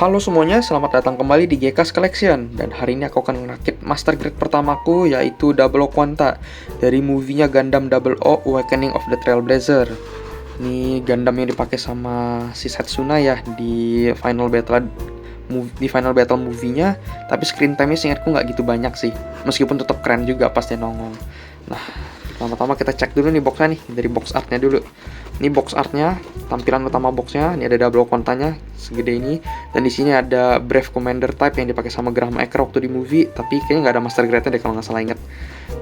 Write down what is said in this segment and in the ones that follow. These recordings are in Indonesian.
Halo semuanya, selamat datang kembali di GK's Collection. Dan hari ini aku akan ngerakit master grade pertamaku, yaitu Double O Quanta dari movie-nya Gundam Double O Awakening of the Trailblazer. Ini Gundam yang dipakai sama si Setsuna ya di final battle movie-nya. Tapi screen time-nya seingatku nggak gitu banyak sih, meskipun tetap keren juga pas dia nongol. Nah, pertama-tama kita cek dulu nih boxnya nih, dari box artnya dulu. Ini box artnya, tampilan utama boxnya. Ini ada Double O Quantanya segede ini, dan di sini ada Brave Commander type yang dipakai sama Graham Ecker waktu di movie, tapi kayaknya nggak ada master grade-nya deh kalau nggak salah inget.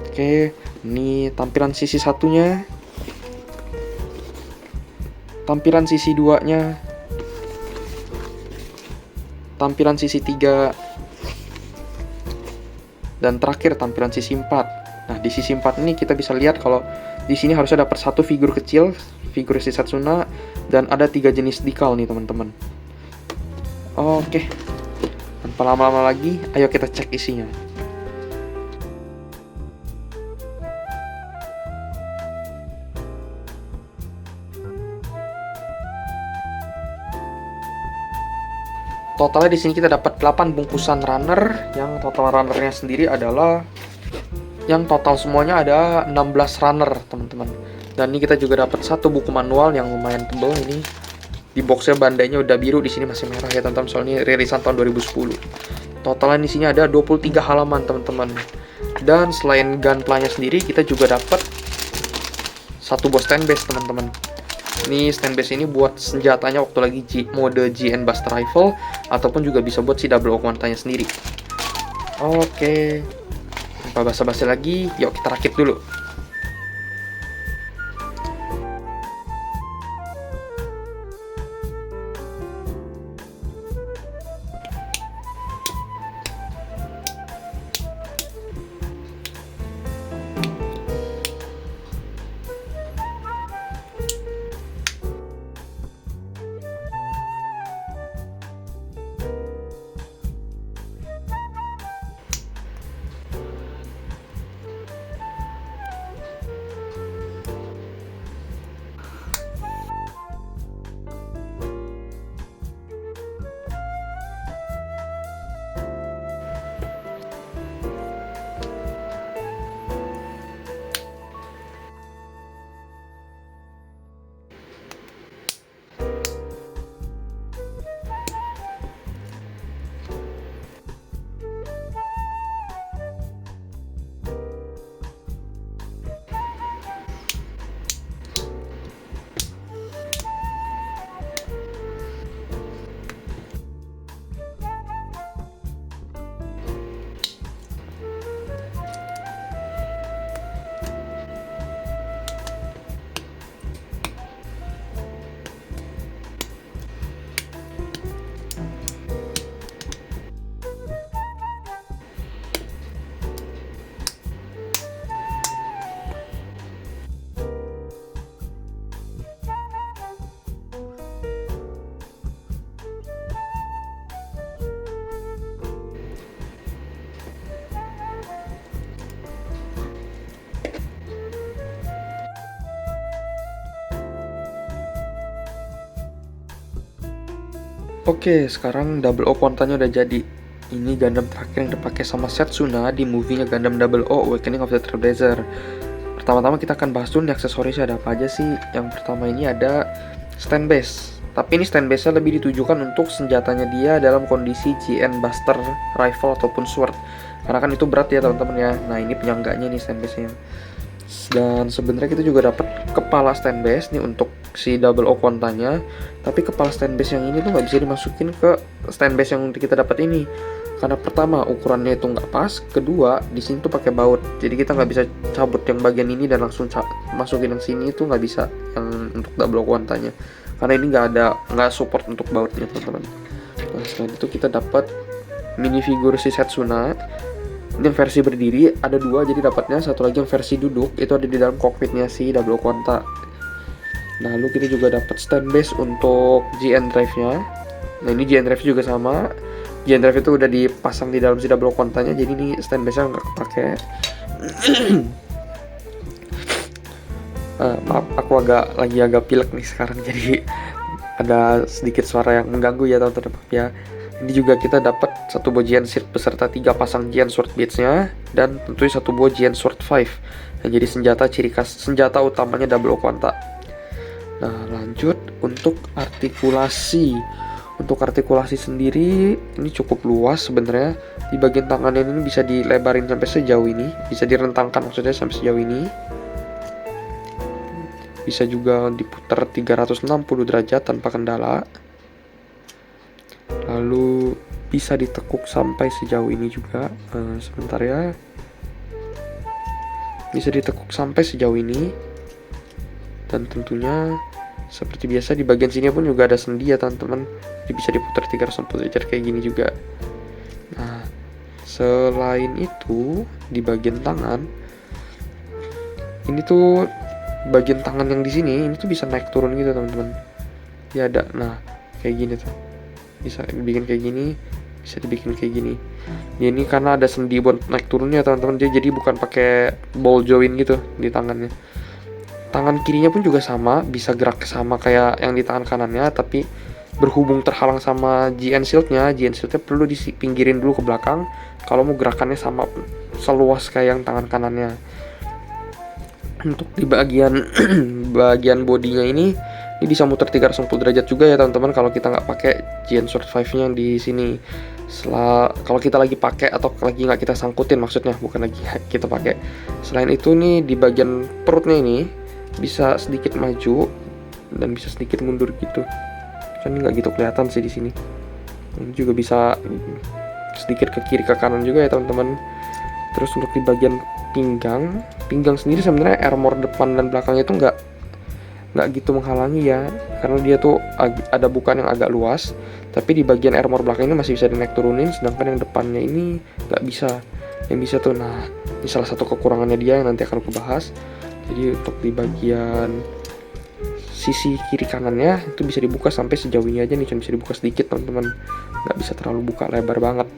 Oke, ini tampilan sisi satunya, tampilan sisi 2-nya, tampilan sisi 3, dan terakhir tampilan sisi 4. Nah, di sisi 4 ini kita bisa lihat kalau di sini harusnya dapat satu figur kecil, figur si Setsuna, dan ada 3 jenis decal nih teman-teman. Oke, tanpa lama-lama lagi, ayo kita cek isinya. Totalnya di sini kita dapat 8 bungkusan runner, yang total runnernya sendiri adalah, yang total semuanya ada 16 runner teman-teman. Dan ini kita juga dapat satu buku manual yang lumayan tebal ini. Di boxnya bandainya udah biru, di sini masih merah ya teman-teman, soalnya rilisan tahun 2010. Totalnya di sini ada 23 halaman teman-teman. Dan selain gunpla-nya sendiri, kita juga dapat satu buah stand base teman-teman. Ini stand base ini buat senjatanya waktu lagi mode GN Buster Rifle, ataupun juga bisa buat si Double O Quantanya sendiri. Oke, tanpa basa-basi lagi, yuk kita rakit dulu. Oke, sekarang Double O Quantanya udah jadi. Ini Gundam terakhir yang dipakai sama Setsuna di movie-nya Gundam Double O Awakening of the Trailblazer. Pertama-tama kita akan bahas dulu nih aksesorisnya ada apa aja sih. Yang pertama ini ada stand base. Tapi ini stand base-nya lebih ditujukan untuk senjatanya dia dalam kondisi GN Buster Rifle ataupun Sword. Karena kan itu berat ya teman-teman ya. Nah, ini penyangganya nih stand base-nya. Dan sebenarnya kita juga dapat kepala stand base nih untuk si Double O Quantanya, tapi kepala stand base yang ini tuh nggak bisa dimasukin ke stand base yang kita dapat ini, karena pertama ukurannya itu nggak pas, kedua di sini tuh pakai baut, jadi kita nggak bisa cabut yang bagian ini dan langsung masukin yang sini, itu nggak bisa yang untuk Double O Quantanya, karena ini nggak support untuk bautnya teman-teman. Nah, selain itu kita dapat minifigure si Setsuna. Ini yang versi berdiri ada 2, jadi dapatnya satu lagi yang versi duduk, itu ada di dalam cockpitnya si Double O Quanta. Lalu kita juga dapat stand base untuk GN drive-nya. Nah, ini GN drive juga sama. GN drive itu udah dipasang di dalam si Double O Quantanya, jadi ini stand base-nya nggak kepake. Maaf, aku lagi agak pilek nih sekarang, jadi ada sedikit suara yang mengganggu ya teman-teman ya. Ini juga kita dapat satu buah Giant Shield beserta 3 pasang Giant Sword Beads-nya, dan tentunya satu buah Giant Sword 5 yang jadi senjata utamanya Double O Quanta. Nah, lanjut untuk artikulasi. Untuk artikulasi sendiri ini cukup luas sebenarnya. Di bagian tangannya ini bisa dilebarin sampai sejauh ini, bisa direntangkan maksudnya sampai sejauh ini. Bisa juga diputar 360 derajat tanpa kendala. Lalu bisa ditekuk sampai sejauh ini juga. Sebentar ya. Bisa ditekuk sampai sejauh ini. Dan tentunya seperti biasa di bagian sini pun juga ada sendi ya teman-teman. Jadi bisa diputar 360 derajat kayak gini juga. Nah, selain itu di bagian tangan ini tuh bagian tangan yang di sini ini tuh bisa naik turun gitu teman-teman. Ya ada, nah kayak gini tuh. Bisa dibikin kayak gini, bisa dibikin kayak gini. Ya, ini karena ada sendi buat naik turunnya teman-teman. Jadi bukan pakai ball joint gitu di tangannya. Tangan kirinya pun juga sama, bisa gerak sama kayak yang di tangan kanannya, tapi berhubung terhalang sama GN Shield-nya perlu dipinggirin dulu ke belakang kalau mau gerakannya sama seluas kayak yang tangan kanannya. Untuk di bagian bagian bodinya ini bisa muter 360 derajat juga ya teman-teman kalau kita nggak pakai Giant Sword 5-nya yang di sini. Kalau kita lagi pakai atau lagi nggak kita sangkutin maksudnya, bukan lagi kita pakai. Selain itu nih di bagian perutnya ini bisa sedikit maju dan bisa sedikit mundur gitu. Kan nggak gitu kelihatan sih di sini. Ini juga bisa sedikit ke kiri ke kanan juga ya teman-teman. Terus untuk di bagian pinggang sendiri sebenarnya armor depan dan belakangnya itu nggak gitu menghalangi ya, karena dia tuh ada bukaan yang agak luas, tapi di bagian armor belakang ini masih bisa dinaik turunin, sedangkan yang depannya ini nggak bisa. Yang bisa tuh, nah ini salah satu kekurangannya dia yang nanti akan aku bahas. Jadi untuk di bagian sisi kiri kanannya itu bisa dibuka sampai sejauh ini aja nih, cuma bisa dibuka sedikit teman-teman, nggak bisa terlalu buka lebar banget.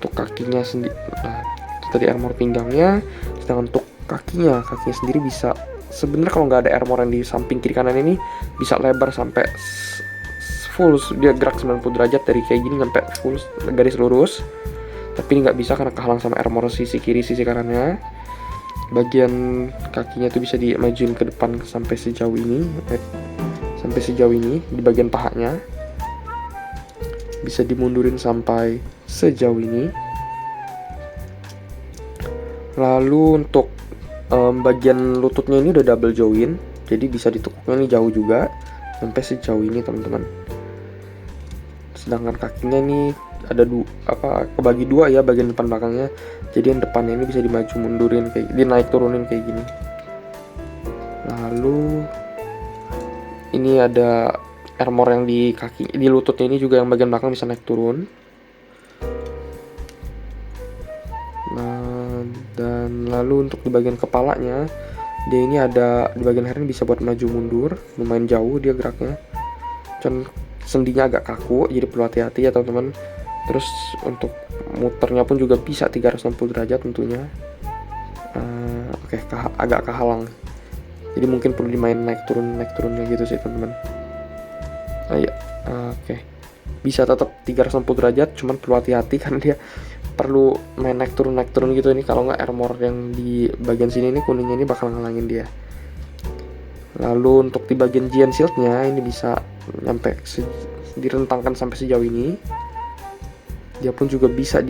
Untuk kakinya sendiri, nah itu tadi armor pinggangnya, sedangkan untuk kakinya sendiri bisa, sebenarnya kalau nggak ada armor yang di samping kiri kanan ini bisa lebar sampai full, dia gerak 90 derajat dari kayak gini sampai full garis lurus. Tapi ini nggak bisa karena kehalang sama armor sisi kiri sisi kanannya. Bagian kakinya itu bisa dimajuin ke depan sampai sejauh ini, di bagian pahanya bisa dimundurin sampai sejauh ini. Lalu untuk bagian lututnya ini udah double join, jadi bisa ditekuknya ini jauh juga sampai sejauh ini teman-teman. Sedangkan kakinya ini ada kebagi dua ya bagian depan belakangnya. Jadi yang depannya ini bisa dimaju mundurin kayak dinaik turunin kayak gini. Lalu ini ada armor yang di lututnya ini juga yang bagian belakang bisa naik turun. Nah, dan lalu untuk di bagian kepalanya dia ini ada di bagian lehernya bisa buat maju mundur, lumayan jauh dia geraknya. Dan sendinya agak kaku, jadi perlu hati-hati ya teman-teman. Terus untuk muternya pun juga bisa 360 derajat tentunya. Agak kehalang. Jadi mungkin perlu dimain naik turunnya gitu sih teman-teman. Bisa tetap 360 derajat, cuman perlu hati-hati karena dia perlu main naik turun gitu. Ini kalau nggak armor yang di bagian sini ini kuningnya ini bakal ngalangin dia. Lalu untuk di bagian Giant Shield-nya ini bisa nyampe direntangkan sampai sejauh ini. Dia pun juga bisa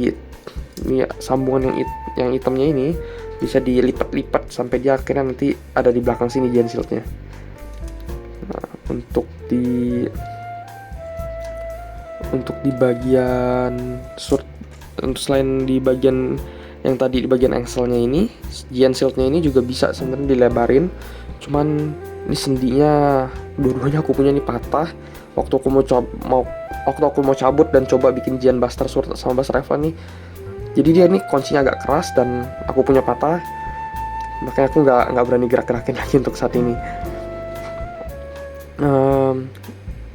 sambungan yang hitamnya ini bisa dilipat-lipat sampai dia akhirnya nanti ada di belakang sini Giant Shield-nya. Nah, untuk di bagian sword, selain di bagian yang tadi di bagian ankle-nya ini, Giant Shield-nya ini juga bisa sebenarnya dilebarin. Cuman ini sendinya dua-duanya aku punya nih patah. Waktu aku mau cabut dan coba bikin Giant Buster Sword sama Buster Eva nih, jadi dia nih kuncinya agak keras dan aku punya patah, makanya aku nggak berani gerak-gerakin lagi untuk saat ini.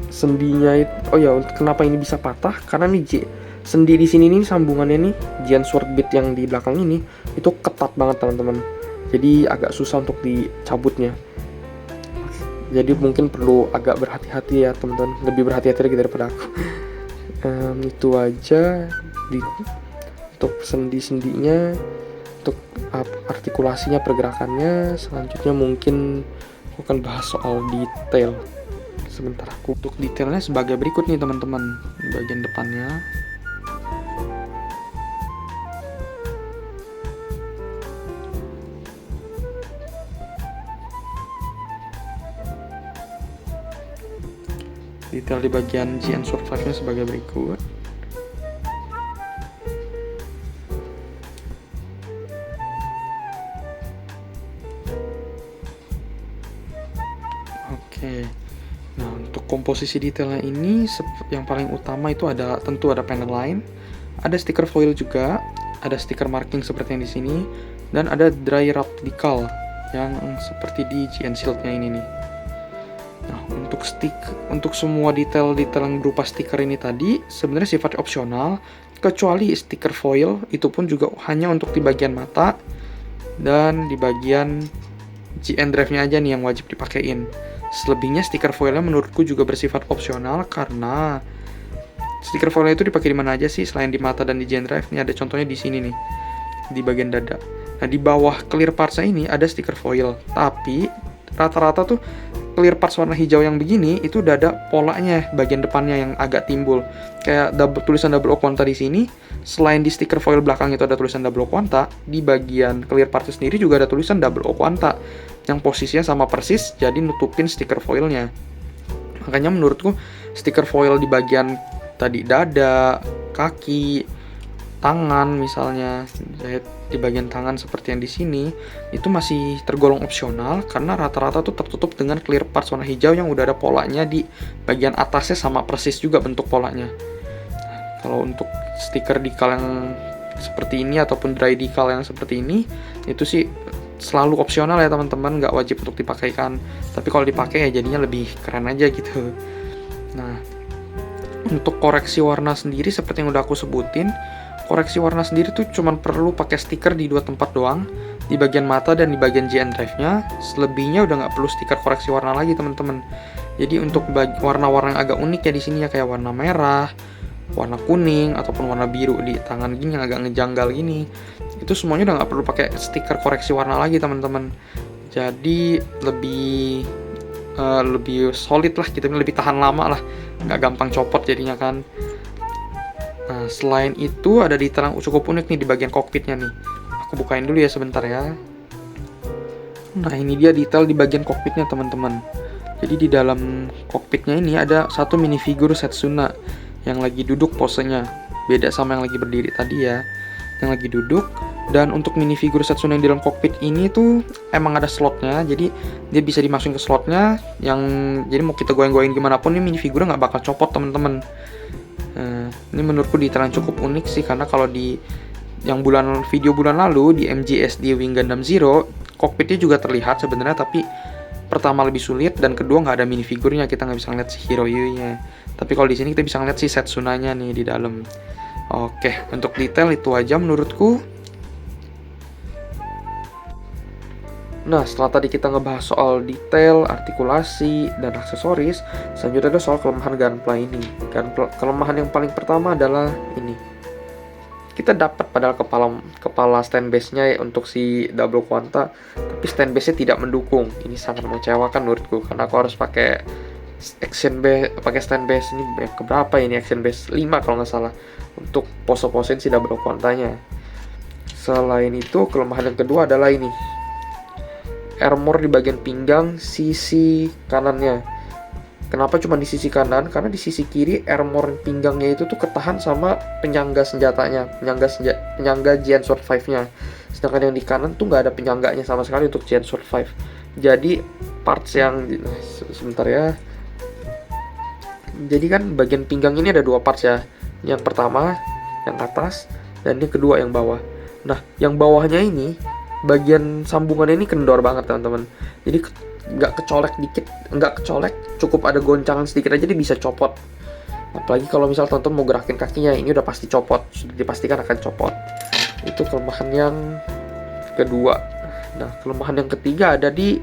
Sendinya itu, kenapa ini bisa patah? Karena nih sendi di sini nih sambungannya nih Giant Sword Bead yang di belakang ini itu ketat banget teman-teman. Jadi agak susah untuk dicabutnya. Jadi mungkin perlu agak berhati-hati ya teman-teman, lebih berhati-hati lagi daripada aku. Itu aja di untuk sendi-sendinya, untuk artikulasinya, pergerakannya. Selanjutnya mungkin aku akan bahas soal detail. Sebentar, aku untuk detailnya sebagai berikut nih teman-teman. Bagian depannya, detail di bagian GN Sword 5 nya sebagai berikut. Oke. Nah, untuk komposisi detailnya ini yang paling utama itu tentu ada panel line, ada stiker foil juga, ada stiker marking seperti yang di sini, dan ada dry wrap decal yang seperti di GN Shield-nya ini nih. Nah, untuk semua detail-detail yang berupa stiker ini tadi sebenarnya sifatnya opsional, kecuali stiker foil itu pun juga hanya untuk di bagian mata dan di bagian GN drive-nya aja nih yang wajib dipakein. Selebihnya stiker foilnya menurutku juga bersifat opsional, karena stiker foilnya itu dipakai di mana aja sih selain di mata dan di GN drive. Ini ada contohnya di sini nih, di bagian dada. Nah, di bawah clear parts-nya ini ada stiker foil, tapi rata-rata tuh clear parts warna hijau yang begini itu udah ada polanya bagian depannya yang agak timbul. Kayak tulisan double O Quanta di sini, selain di stiker foil belakang itu ada tulisan double O Quanta, di bagian clear parts sendiri juga ada tulisan double O Quanta yang posisinya sama persis jadi nutupin stiker foilnya. Makanya menurutku stiker foil di bagian tadi dada, kaki, tangan misalnya, di bagian tangan seperti yang di sini itu masih tergolong opsional, karena rata-rata tuh tertutup dengan clear parts warna hijau yang udah ada polanya di bagian atasnya sama persis juga bentuk polanya. Kalau untuk stiker decal yang seperti ini ataupun dry decal yang seperti ini itu sih selalu opsional ya teman-teman, nggak wajib untuk dipakaikan. Tapi kalau dipakai ya jadinya lebih keren aja gitu. Nah, untuk koreksi warna sendiri seperti yang udah aku sebutin, koreksi warna sendiri tuh cuman perlu pakai stiker di dua tempat doang, di bagian mata dan di bagian GN drive-nya. Selebihnya udah nggak perlu stiker koreksi warna lagi teman-teman. Jadi untuk warna-warna yang agak unik ya di sini ya, kayak warna merah, warna kuning ataupun warna biru di tangan gini yang agak ngejanggal gini, itu semuanya udah nggak perlu pakai stiker koreksi warna lagi teman-teman. Jadi lebih solid lah gitu, lebih tahan lama lah, nggak gampang copot jadinya kan. Nah, selain itu ada detail yang cukup unik nih di bagian kokpitnya nih. Aku bukain dulu ya sebentar ya. Nah, ini dia detail di bagian kokpitnya teman-teman. Jadi di dalam kokpitnya ini ada satu minifigure Setsuna yang lagi duduk posenya. Beda sama yang lagi berdiri tadi ya, yang lagi duduk. Dan untuk minifigure Setsuna yang di dalam kokpit ini tuh emang ada slotnya, jadi dia bisa dimasukin ke slotnya, jadi mau kita goyang-goyang gimana pun ini minifigure nggak bakal copot teman-teman. Ini menurutku detail yang cukup unik sih, karena kalau di yang video bulan lalu di MGSD Wing Gundam Zero, kokpitnya juga terlihat sebenarnya, tapi pertama lebih sulit dan kedua nggak ada minifigurnya, kita nggak bisa ngeliat si Hiroyu-nya. Tapi kalau di sini kita bisa ngeliat si Setsunanya nih di dalam. Oke, untuk detail itu aja menurutku. Nah, setelah tadi kita ngebahas soal detail, artikulasi, dan aksesoris, selanjutnya ada soal kelemahan Gunpla ini. Kelemahan yang paling pertama adalah ini. Kita dapat padahal kepala stand base-nya ya untuk si Double Quanta, tapi stand base-nya tidak mendukung. Ini sangat mengecewakan menurutku, karena aku harus pakai stand base ini keberapa ini, action base 5 kalau nggak salah, untuk pose-posein si Double Quanta-nya. Selain itu, kelemahan yang kedua adalah ini. Armor di bagian pinggang sisi kanannya. Kenapa cuma di sisi kanan? Karena di sisi kiri armor pinggangnya itu tuh ketahan sama penyangga senjatanya, penyangga Giant Sword 5-nya. Sedangkan yang di kanan tuh nggak ada penyangganya sama sekali untuk Giant Sword 5. Jadi parts yang sebentar ya. Jadi kan bagian pinggang ini ada dua parts ya. Yang pertama yang atas dan yang kedua yang bawah. Nah, yang bawahnya ini bagian sambungannya ini kendor banget teman-teman. Jadi nggak kecolek, cukup ada goncangan sedikit aja dia bisa copot. Apalagi kalau misal teman-teman mau gerakin kakinya, ini udah pasti copot, sudah dipastikan akan copot. Itu kelemahan yang kedua. Nah, kelemahan yang ketiga ada di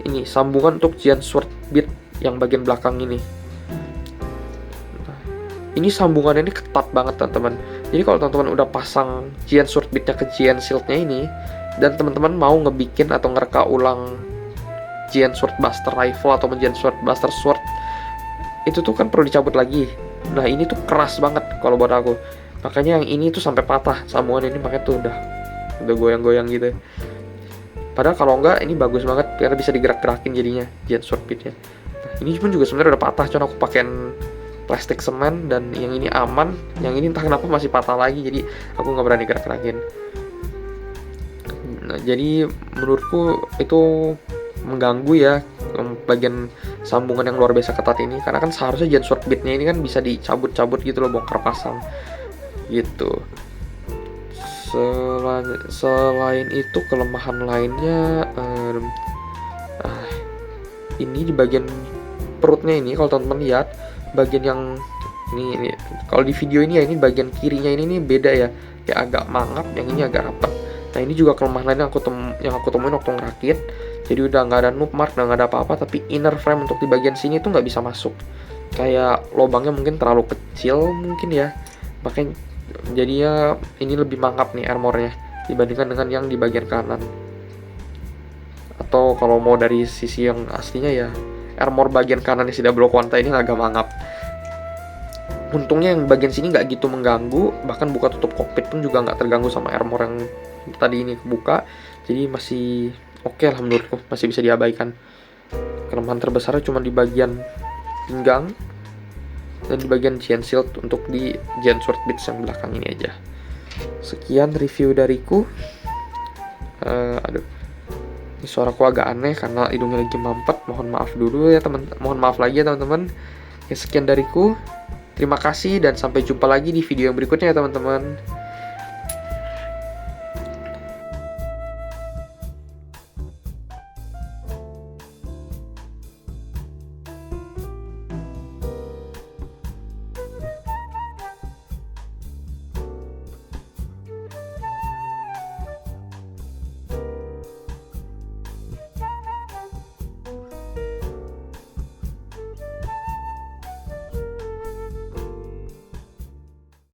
ini, sambungan untuk Giant Sword Beat yang bagian belakang ini. Nah, Ini sambungannya ini ketat banget teman-teman. Jadi kalau teman-teman udah pasang Giant Sword Bead-nya ke Giant Shield-nya ini, dan teman-teman mau ngebikin atau ngereka ulang Giant Sword Buster Rifle atau Giant Sword Buster Sword, itu tuh kan perlu dicabut lagi. Nah ini tuh keras banget kalau buat aku. Makanya yang ini tuh sampai patah sambungan ini, makanya tuh udah goyang-goyang gitu. Padahal kalau enggak ini bagus banget karena bisa digerak-gerakin jadinya Giant Sword Bead-nya. Nah, ini pun juga sebenarnya udah patah, cuma aku pakein plastik semen, dan yang ini aman, yang ini entah kenapa masih patah lagi, jadi aku nggak berani gerak-gerakin. Nah, jadi menurutku itu mengganggu ya bagian sambungan yang luar biasa ketat ini, karena kan seharusnya Giant Sword Bead-nya ini kan bisa dicabut-cabut gitu loh, bongkar pasang gitu. Selain itu kelemahan lainnya, ini di bagian perutnya ini, kalau teman-teman lihat bagian yang ini kalau di video ini ya, ini bagian kirinya ini beda ya, kayak agak mangap, yang ini agak rapat. Nah ini juga kelemahan lain yang aku temuin waktu ngerakit. Jadi udah nggak ada noob mark, udah nggak ada apa-apa, tapi inner frame untuk di bagian sini tuh nggak bisa masuk, kayak lubangnya mungkin terlalu kecil mungkin ya, makanya jadinya ini lebih mangap nih armornya dibandingkan dengan yang di bagian kanan. Atau kalau mau dari sisi yang aslinya ya, armor bagian kanan si Double O Quanta ini agak mangap. Untungnya yang bagian sini nggak gitu mengganggu, bahkan buka tutup kokpit pun juga nggak terganggu sama armor yang tadi ini kebuka. Jadi masih oke lah menurutku, masih bisa diabaikan. Kelemahan terbesarnya cuma di bagian pinggang dan di bagian Giant Shield untuk di Giant Sword Bead yang belakang ini aja. Sekian review dariku. Ini suaraku agak aneh karena hidungnya lagi mampet. Mohon maaf dulu ya mohon maaf lagi ya teman-teman. Ya sekian dariku. Terima kasih dan sampai jumpa lagi di video yang berikutnya ya teman-teman.